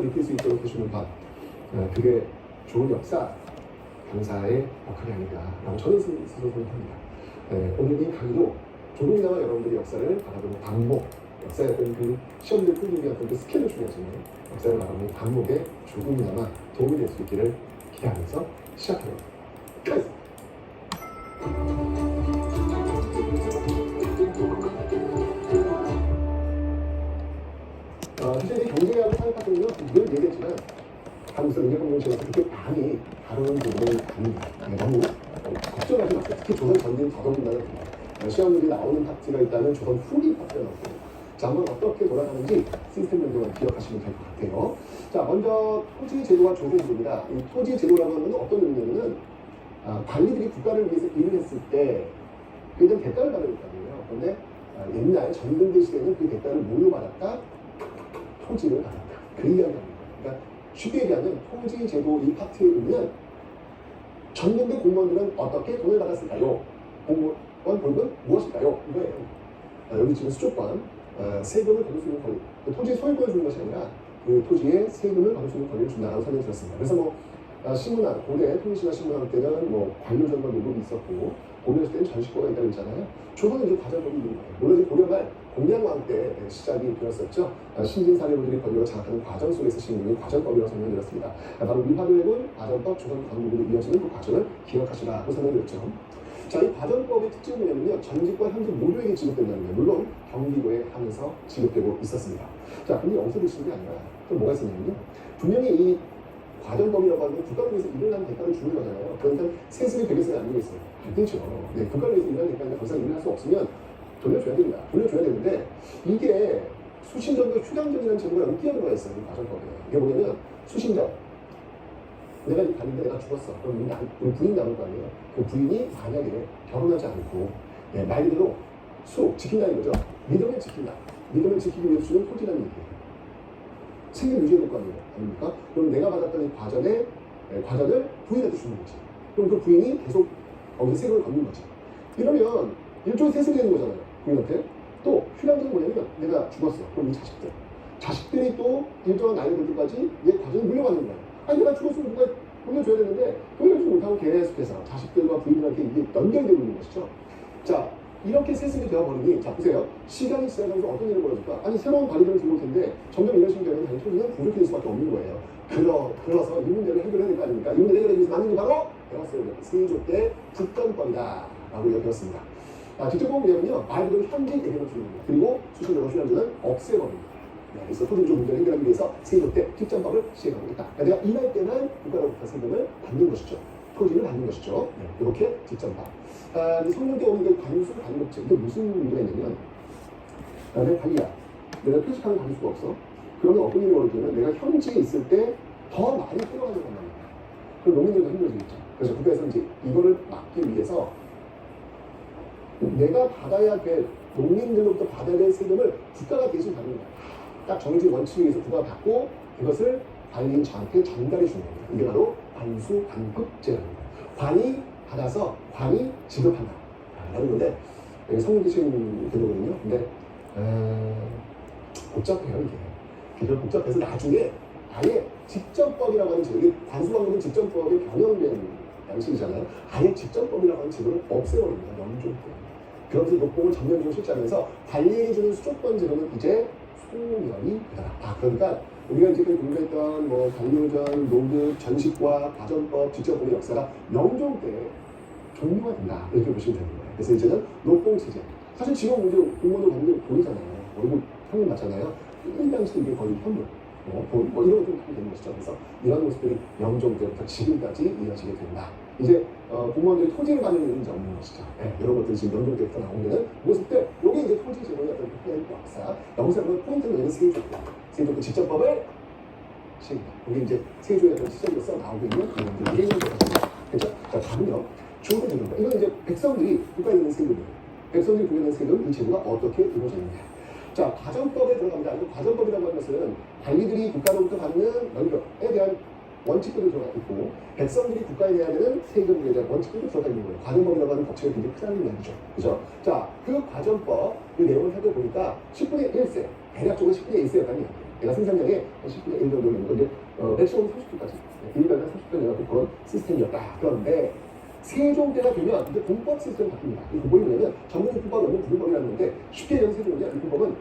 느낄 수 있도록 해주는 것, 그게 좋은 역사, 강사의 역할이 아닌가라고 저는 스스로 생각합니다. 오늘 이 강의도 조금이나마 여러분들이 역사를 바라보는 방법, 역사의 어떤 그 시험들 풀기 위한 어떤 그 스킬을 중요하지만 역사를 바라보는 방법에 조금이나마 도움이 될 수 있기를 기대하면서 시작해보도록 하겠습니다. 사실 경제하고 사회파트는요, 늘 얘기했지만 한국사회공동체에서 그렇게 많이 다루는 부분은 아닙니다. 너무 걱정하지 마세요. 특히 조선 전쟁 더더군다나 시험들이 나오는 파트가 있다면 조선 후기 파트가 나오고, 자, 한번 어떻게 돌아가는지 시스템 정도만 기억하시면 될 것 같아요. 자, 먼저 토지 제도와 조선제도입니다. 이 토지 제도라고 하는 건 어떤 의미냐면은 관리들이 국가를 위해서 일을 했을 때 그에 대한 대가를 받아야 된다고요. 그런데 옛날 전근대 시대에는 그 대가를 뭘로 받았다? 토지를 받았다. 그 이야기입니다. 그러니까 쉽게 얘기하면 토지 제도 이 파트의 의미는 전근대 공무원들은 어떻게 돈을 받았을까요? 공무원 월급은 무엇일까요? 이거예요. 여기 지금 수조권, 세금을 받을 수 있는 권리, 그 토지 소유권을 주는 것이 아니라 그 토지에 세금을 받을 수 있는 권리를 준다고 설명드렸습니다. 그래서 뭐 신문학, 고대 통일신화 신문학 때는 뭐 관료전과 노급이 있었고, 고려 시대는 전시권가 있다고 했잖아요. 조선은 이제 과정법이 있는 거예요. 물론 이제 고려말 공양왕 때 시작이 되었었죠. 신진사례부들이 권력을 장악하는 과정 속에서 시행된 과정법이라고 설명드렸습니다. 바로 위화도해군, 과정법, 조선 건국으로 이어지는 그 과정을 기억하시라고 설명드렸죠. 자, 이 과정법의 특징은 뭐냐면요, 전직과 현직 모두에게 지급된다는 거예요. 물론 경기도에 한해서 지급되고 있었습니다. 자, 근데 여기서 보시는 게 아니라 또 뭐가 있었냐면요, 분명히 이 과정법이라고 하는 건 국가를 위해서 일을 하는 대가를 주는 거잖아요. 그러니까 세습이 되겠어요, 안 되겠어요? 안 되죠. 네, 국가를 위해서 일하는 대가인데 더 이상 일을 할 수 없으면 돌려줘야 됩니다. 돌려줘야 되는데, 이게 수신전과 휴양전이라는 제도가 여기 끼어들어가 있어요, 이 과정법에. 이게 뭐냐면, 수신전. 내가 이제 갔는데 내가 죽었어. 그럼 우리 부인 남을 거 아니에요. 그 부인이 만약에 결혼하지 않고, 말 그대로 지킨다는 거죠. 믿음을 지킨다. 믿음을 지키기 위해서 주는 토지라는 얘기예요. 생계 유지해야 될 거 아니에요. 아닙니까? 그럼 내가 받았던 이 과전을 부인한테 주는 거지. 그럼 그 부인이 계속 거기서 세금을 걷는 거지. 이러면 일종의 세습이 되는 거잖아요. 부인한테. 또 휴양전은 뭐냐면 내가 죽었어. 그럼 이 자식들이 또 일정한 나이가 될 때까지 내 과전을 물려받는 거예요. 아니 내가 죽었으면 누가 돌려줘야 되는데 돌려주지 못하고 계속해서 자식들과 부인들한테 이게 연결되고 있는 것이죠. 자, 이렇게 세습이 되어버리니, 자 보세요. 시간이 지나가면서 어떤 일이 벌어질까? 아니 새로운 관리들을 들어올 텐데 점점 이런 식으로 되면 토지는 부족해질 수밖에 없는 거예요. 그래서 이 문제를 해결해야 될 거 아닙니까? 이 문제를 해결하기 위해서 만든 게 바로 배웠어요. 세조 때 특전법이다 라고 이야기했습니다. 직전법은 뭐냐면요, 말 그대로 현직 대변을 주는 겁니다. 그리고 수신자와 휴양전은 없애버립니다. 그래서 토지조 문제를 해결하기 위해서 세조 때 특전법을 시행하겠다. 그러니까 내가 일할 때만 국가로부터 세금을 받는 것이죠. 토지를 받는 것이죠. 이렇게 직전법. 성년 때 오는 게 관수 관급제. 이게 무슨 문제가 있냐면, 내 관리야. 내가 퇴직하면 받을 수가 없어. 그러면 어떤 일이 벌어지냐면 내가 현지에 있을 때 더 많이 끌어가는 건 말이야. 그럼 농민들도 힘들어지겠죠. 그래서 국가에서 이제 이거를 막기 위해서 내가 받아야 될, 농민들로부터 받아야 될 세금을 국가가 대신 받는 거야. 딱 정해진 원칙에 의해서 국가가 받고 그것을 관리인 저한테 전달해 주는 겁니다. 이게 바로 관수 관급제라는 거예요. 관이 받아서 관이 지급한다 라는 건데, 성립이 지금 되거든요. 근데 복잡해요. 이게 굉장히 복잡해서 나중에 아예 직전법이라고 하는 제도, 이게 관수관급은 직전법에 변형된 양식이잖아요. 아예 직전법이라고 하는 제도를 없애버립니다. 영종 때. 그러면서 녹봉을 전면적으로 실시하면서 관리해주는 수조권 제도는 이제 소멸이 되더라. 그러니까 우리가 이제까지 공부했던 뭐 관료전, 노급, 전식과 과전법, 직전법의 역사가 영종 때 종료가 된다. 이렇게 보시면 되는 거예요. 그래서 이제는 녹봉 체제. 사실 지금 우리 공무원들 받는 게 돈이잖아요. 월급 현금 맞잖아요. 이 당시 이게 거의 현금. 돈, 이런 것들이 하게 되는 것이죠. 그래서 이런 모습들이 영종 때부터 지금까지 이어지게 된다. 이제 공무원들이 토지를 받는 일은 이제 없는 것이죠. 이런 것들이 지금 영종 때부터 나오는 모습들. 요게 이제 토지 제도의 어떤 역사. 여기서 그 포인트는 여기는 세조입니다. 세조 그 직전법을 시행한다. 이게 이제 세조의 어떤 시작으로서 나오고 있는 그런 행정제도입니다. 그렇죠? 자, 다음은요. 중간 제도입니다. 이건 이제 백성들이 국가에 있는 세금이에요. 백성들이 국가에 있는 세금, 이 제도가 어떻게 이루어졌느냐. 자, 과정법에 들어갑니다. 이 과정법이라고 하는 것은 관리들이 국가로부터 받는 연금에 대한 원칙들이 들어가 있고, 백성들이 국가에 내야 되는 세금에 대한 원칙들이 들어가 있는 거예요. 과정법이라고 하는 법칙이 굉장히 크다는 이야기죠. 그죠? 자, 그 과정법, 그 내용을 살펴보니까 10분의 1세, 대략적으로 10분의 1세였다는 이야기예요. 내가 생산량의 10분의 1 정도 되는 건데 맥시멈 30분까지 1일간에 30분 내가 그런 시스템이었다. 그런데 세종대가 되면 이제 공법 시스템이 바뀝니다. 이 공법이 뭐냐면 전문용법과 연문부등법이라는 건데 쉽게 얘기하면 세종이냐 이 공법은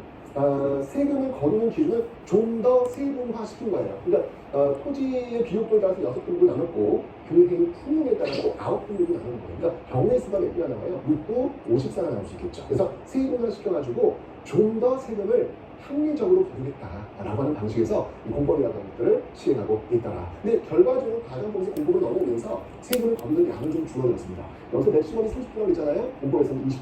세금을 거두는 기준을 좀 더 세분화시킨 거예요. 그러니까 토지의 비율을 따라서 6등급을 나눴고 그 해의 품목에 따라서 9등급이 나누는 거예요. 그러니까 경우의 수가 몇 개가 나와요? 6도 54가 나올 수 있겠죠. 그래서 세분화시켜가지고 좀 더 세금을 합리적으로 거두겠다라고 하는 방식에서 이 공법이라는 것들을 시행하고 있더라. 근데 결과적으로 가정법에서 공법을 넘어오면서 세금을 거두는 양은 좀 줄어들었습니다. 여기서 맥시멈이 30%라고 했잖아요. 공법에서는 20%.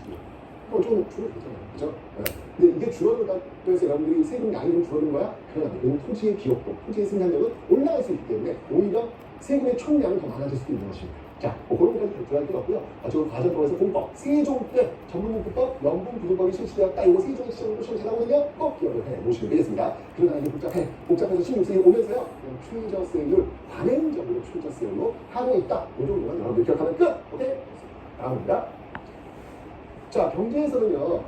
좀 줄어들잖아요. 그죠? 네. 근데 이게 줄어들다고 해서 여러분들이 세금 양이 좀 줄어든 거야? 그건 아니에요. 토지의 기업도, 토지의 생산력은 올라갈 수 있기 때문에 오히려 세금의 총량은 더 많아질 수도 있는 것입니다. 자, 그런 것까지 들어갈 필요 없고요. 지금 과정법에서 공법, 세종 때 전문용법법, 연분부등법이 실시되었다. 이거 세종의 시험으로 실시하거든요. 꼭 기억을 해 놓으시면 되겠습니다. 그러나 이게 복잡해서 16세기 오면서요. 최저세율, 관행적으로 최저세율로 하고 있다. 이 정도만 여러분들 기억하면 끝! 오케이? 다음입니다. 자, 경제에서는요,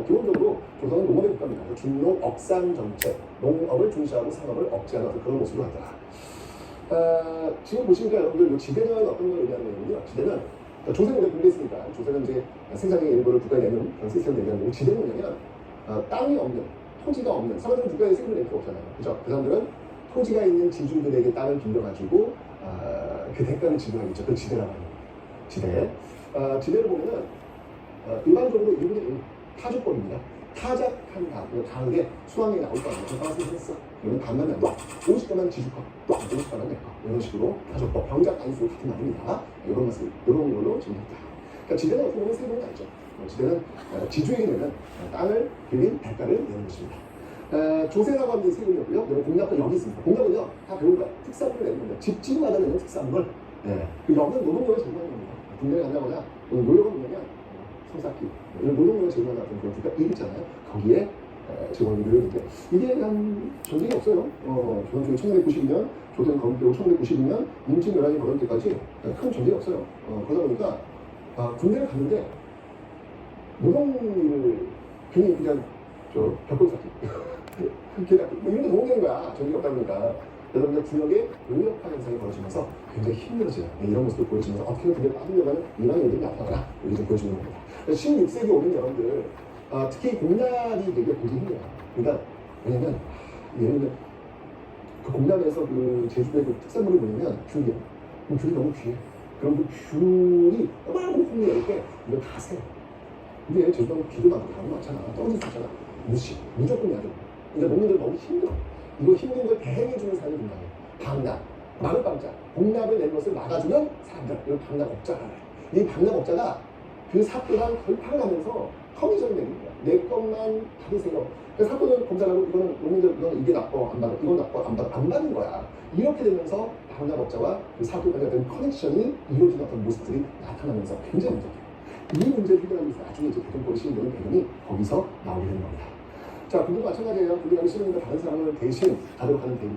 기본적으로 조선은 농업의 국가입니다. 중농 억산 정책, 농업을 중시하고 산업을 억제하는 그런 모습을 하더라. 지금 보시니까 여러분들 지대는 어떤 걸 얘기하는 거냐면요. 지대는 조선은 이제 분리했으니까 조선은 이제 생산의 일부를 국가에 내는 그런 시스템을 얘기하는 거고 지대는 뭐냐면 땅이 없는, 토지가 없는 사람들은 국가에 세금을 낼 필요 없잖아요. 그죠? 그 사람들은 토지가 있는 지주들에게 땅을 빌려가지고 그 대가를 지불하겠죠. 그걸 지대라고 하는 거예요. 지대. 지대를 보면은 일반적으로 1분의 1 타주법입니다. 타작한 다음, 가을에 수학이 나올 거 아니에요. 저 따라서 했어. 그러면 반만 내 거. 50가만 지주권, 50가만 내 거. 이런 식으로 타주법, 병작 단수 같은 말입니다. 이런 것을, 이런 걸로 지금 했다. 그러니까 지대는 어떻게 보면 세 번이 알죠. 지대는 지주에게 내는 땅을 빌린 대가를 내는 것입니다. 조세라고 하는 세금이었고요. 공납은 여기 있습니다. 공납은요, 다 배운 거야. 특산물을 내는 겁니다. 집집마다 내는 특산물. 네. 그 여기는 노동력을 제공하는 겁니다. 군대에 간다거나, 노역은 뭐냐면, 성사기, 노동력을 제공하는 어떤 그런 국가 일 있잖아요. 거기에 제공하는 노력인데 이게 한 전쟁이 없어요. 조선 중에 1992년, 조선 건국되고 1992년 임진왜란이 벌어질 때까지 큰 전쟁이 없어요. 그러다 보니까 군대를 갔는데 노동일을 괜히 그냥 벽돌 쌓기 이런 데 도움되는 거야. 전쟁이 없다 보니까. 그러다 보니까 구역의 노역화 현상이 벌어지면서 굉장히 힘들어져요. 이런 모습을 보여주면서 어떻게 군대에 빠지려고 하는 일반인들이 나타나라. 이렇게 좀 보여주는 겁니다. 16세기 오는 여러분들, 특히 공납이 되게 보기 힘들어요. 그러니까, 왜냐면, 예를 들면, 그 공납에서 그 제주도의 그 특산물이 뭐냐면, 귤이에요. 그럼 귤이 너무 귀해. 그럼 그 귤이 너무 풍미가 있게, 이거 다 세. 근데 제주도는 비도 많고 다른 거 많잖아. 떨어질 수 있잖아. 무조건 야죠. 그러니까 농민들 너무 힘들어. 이거 힘든 걸 대행해주는 사람이 된다고. 방납, 마을방자, 공납을 낸 것을 막아주는 사람들. 이걸 방납업자라 그래. 이 방납업자가 그 사건랑 결판을 하면서 커미션을 내는 거야. 내 것만 받으세요. 그 사건은 검사하고 이거는 농민들 이거는 이게 나빠 안 받아, 이건 나빠 안 받아 안 받는 거야. 이렇게 되면서 방납업자와 그 사건까지 어떤 커넥션이 이루어지는 어떤 모습들이 나타나면서 굉장히 문제예요. 이 문제를 해결하기 위해서 나중에 이제 대통령이 시행되는 배경이 거기서 나오게 되는 겁니다. 자, 군대도 마찬가지예요. 군대 가기 싫으니까 다른 사람을 대신 가도록 하는 대우.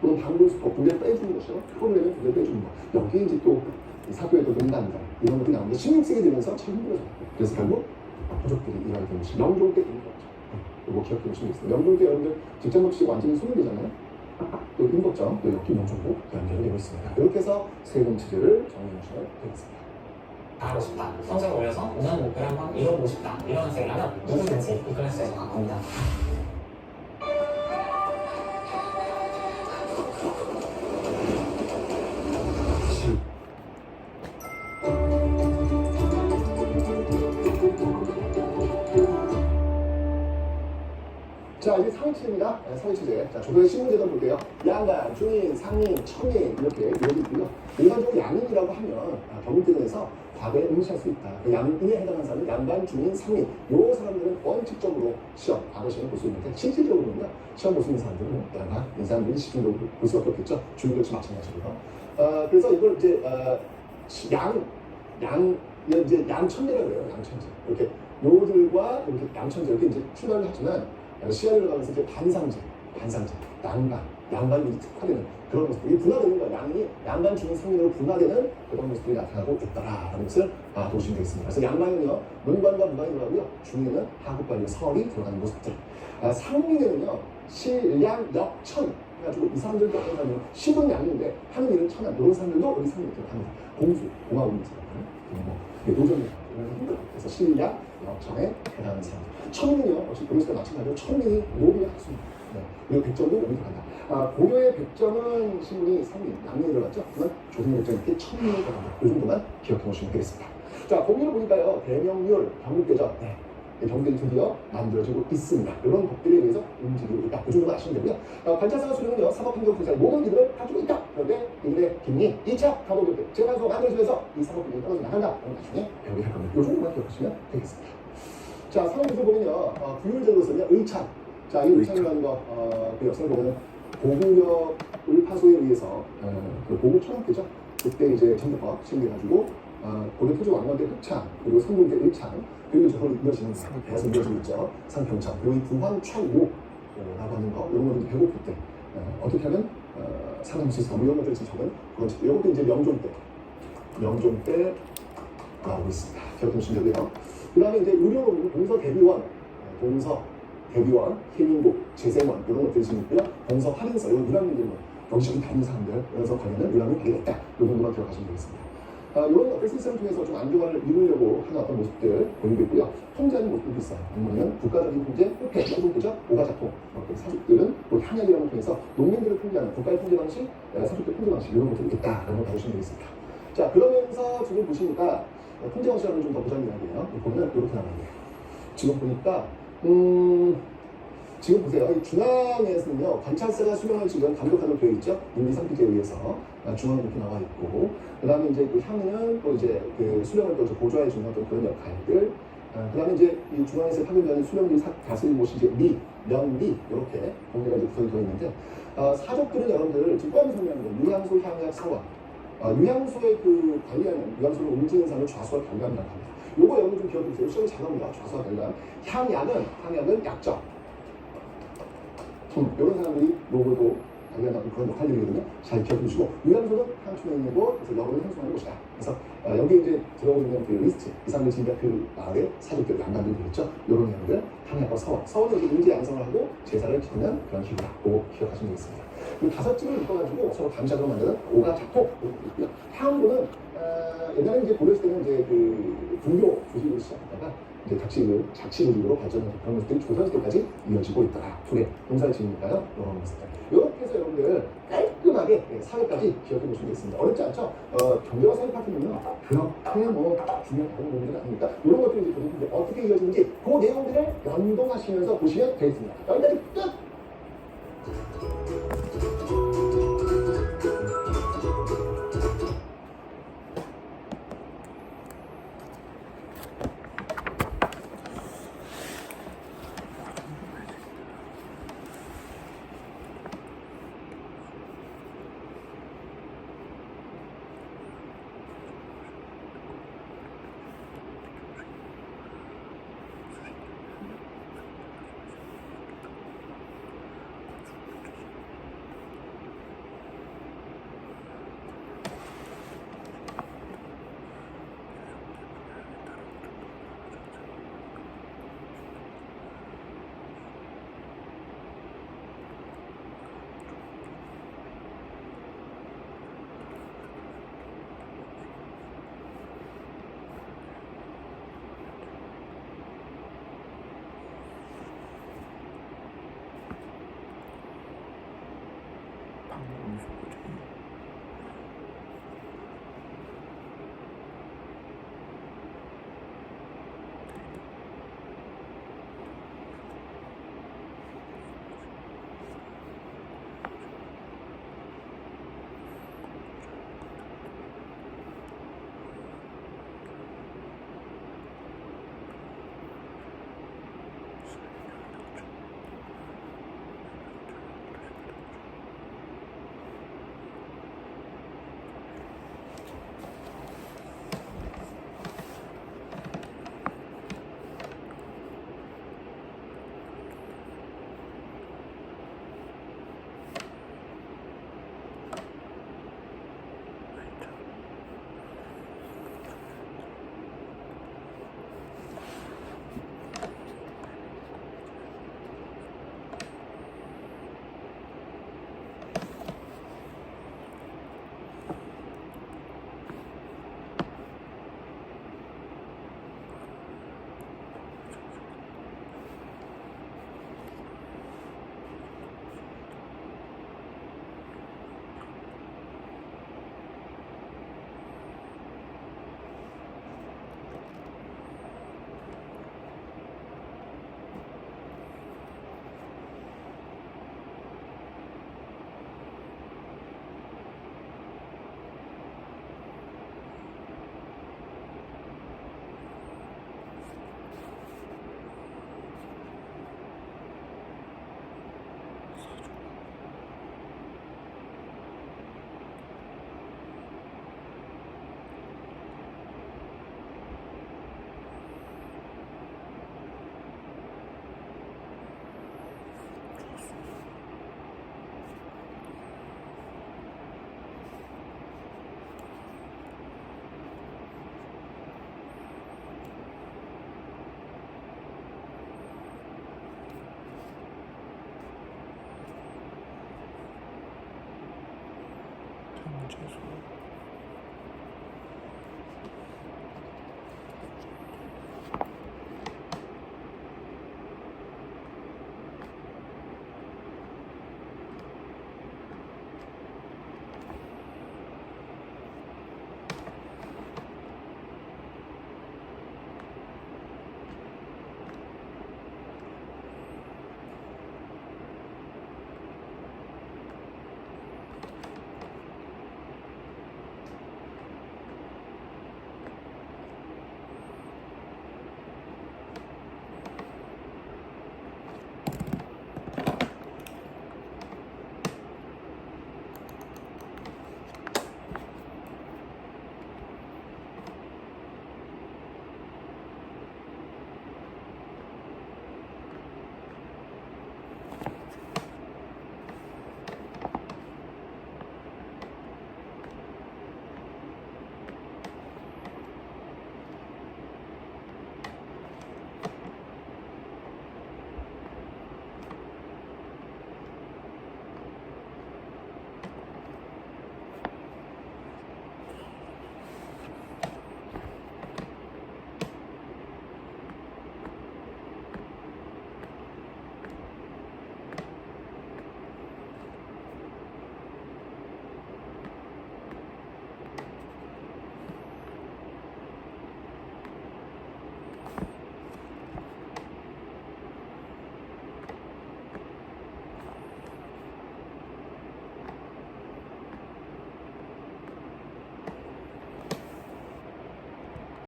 또는 방불수법, 군대를 빼주는 것이요. 그걸 내면 군대를 빼주는 거. 여기에 이제 또 사교의 또 농단이다. 이런 것들이 나오는데 16세기 되면서 참 힘들어졌고. 그래서 결국 부족들이 일하게 되는 것이 명종 때 되는 거죠. 이거 기억해 보시면 있습니다. 명종 때 여러분들 직장 없이 완전히 소멸되잖아요. 또 임법정, 또 역기 명종도 연결이 되고 있습니다. 이렇게 해서 세금 체제를 정리해 주시면 되겠습니다. 하고 싶다. 성적을 올려서 이런 목표를 한번 이뤄보고 싶다. 이런 학생을 하면 누구든지 이끌 수 있을 것 같습니다. 자, 이제 상위체제입니다. 상위체제. 자, 조선의 신분제도 볼게요. 양반, 중인, 상인, 천인 이렇게 이루어져 있고요. 일반적으로 양인이라고 하면 경북대전에서 과거에 응시할 수 있다. 그 양인에 해당하는 사람은 양반, 중인, 상인. 요 사람들은 원칙적으로 시험, 과거 시험을 볼 수 있는데 실질적으로는요. 시험 볼 수 있는 사람들은 양반, 이 사람들이 집중적으로 볼 수밖에 없겠죠. 중인도 역시 마찬가지고요. 그래서 이걸 이제 이제 양천대라고 그래요. 양천대. 이렇게 요들과 이렇게 양천대 이렇게 이제 출발을 하지만 시야를 가면서 이제 반상제, 양반이 특화되는 그런 모습들이 분화되는 거야. 양반 중인 상인으로 분화되는 그런 모습들이 나타나고 있더라라는 것을 보시면 되겠습니다. 그래서 양반은요, 문관과 무관이 들어가고요, 중에는 하급관과 서울이 들어가는 모습들. 상민에는요, 신량역천 해가지고 이 사람들도 어떤 사람은 신은 양인데 하는 일은 천한 이런 사람들도 여기 상을 들어갑니다. 공주, 공화국인 사람들, 뭐 노정이 힘들어. 그래서 신량, 역천에 해당하는 사람들. 천민이요, 역시 고려시대 마찬가지로 천민이 노비의 학수입니다. 네. 그리고 백정도 여기 들어간다. 고려의 백정은 신분이 상민, 양민이 들어갔죠. 그러면 조선 백정이 이렇게 천민이 들어간다. 이 정도만 기억해 보시면 되겠습니다. 자, 법률을 보니까요, 대명률, 병립대전, 네. 경들이 드디어 만들어지고 있습니다. 이런 것들에 의해서 움직이고 있다. 그 정도만 아시면 되고요. 관찰사가 수령은요, 사법행정부사의 모든 기능을 가지고 있다. 그런데 이들의 기능이 2차 사법개혁 재판소가 만들어지면서 이 사법기능이 떨어져 나간다. 그럼 나중에 배우게 할 겁니다. 이 정도만 기억하시면 되겠습니다. 자, 사법기술 보면요, 규율적으로서는 의창. 자, 이 의창이라는 거, 그 역사를 보면 고구려 을파소에 의해서 그 고구천학교죠. 그때 이제 전도법 시행돼가지고 고려 토지 왕건대 흑창, 그리고 성공대 을창, 그리고 저걸 이어지는 계속 이어지고 있죠. 상평창, 그리고 이 부황천오라고 하는 거, 이런 것들 배고플 때 어떻게 하면 살아남을 수 있을까, 뭐 이런 것들을 적은 그런 책. 이것도 이제 명종 때 나오고 있습니다. 기억해 주시면 되고요. 그 다음에 이제 의료로 동서 대비원, 희민국, 재생원 이런 것들이 지금 있고요. 동서 할인서, 이런 의료민들, 여기저기 다니는 사람들, 그래서 관련은 의료민이 발견했다. 이 정도만 기억하시면 되겠습니다. 이런 어떤 시스템을 통해서 좀 안정화를 이루려고 하는 어떤 모습들 보이고 있고요. 통제하는 모습도 있어요. 아니면 국가적인 통제, 호패, 소송기죠, 오가자통, 사족들은 또 향약이라는 걸 통해서 농민들을 통제하는 국가의 통제 방식, 사족들 통제 방식 이런 것들이 있다. 이런 걸 봐주시면 되겠습니다. 자, 그러면서 지금 보시니까 통제 방식을 좀 더 보자는 이야기예요. 보면 이렇게 나와요. 지금 보니까 지금 보세요. 이 중앙에서는요, 관찰사가 수령할 지금 감독하도록 되어 있죠. 인리 3피제에 의해서 중앙에 이렇게 나와 있고, 그 다음에 이제 그 향은 또 이제 그 수령을 또 보좌해 주는 어떤 그런 역할들, 그 다음에 이제 이 중앙에서 파견되는 수령들이 다스리는 곳이 이제 명리, 이렇게 공개가 이제 구성이 되어 있는데, 사족들은 여러분들 지금 뻔히 설명하는 거, 유향소, 향약, 서원, 유향소의 그 관리하는 유향소를 움직이는 사람을 좌수와 결감이라고 합니다. 요거 여러분 좀 기억해 주세요. 시험이 잘 나옵니다. 좌수와 결감. 향약은 약점. 이런 사람들이 로고도 관련하는 그런 역할들이거든요. 잘 기억해 주시고, 유향소는 향초명이고, 그래서 여러분을 형성하는 곳이다. 그래서 여기 이제 들어오는 그 리스트, 이 사람들 지금 그 마을의 사족들, 양반들 되겠죠. 이런 내용들, 향약과 서원. 서원은 여기 인지 양성을 하고 제사를 지키는 그런 기구다. 그거 기억하시면 되겠습니다. 그리고 5집을 묶어가지고 서로 감시하도록 만드는 오가자토. 향부는 옛날에 이제 고려시대 때는 이제 그 불교 조직으로 시작했다가 이제 자치 조직으로 발전하는 그런 모습들이 조선시대까지 이어지고 있더라. 둘의 농사를 지으니까요. 이런 모습들. 이렇게 해서 여러분들 깔끔하게 사회까지 기억해 보시면 되겠습니다. 어렵지 않죠? 경제와 사회 파트는요, 그렇게 뭐 중요한 부분들이 아닙니까? 이런 것들이 이제 보시면 어떻게 이어지는지 그 내용들을 연동하시면서 보시면 되겠습니다. 여기까지 끝! 최소.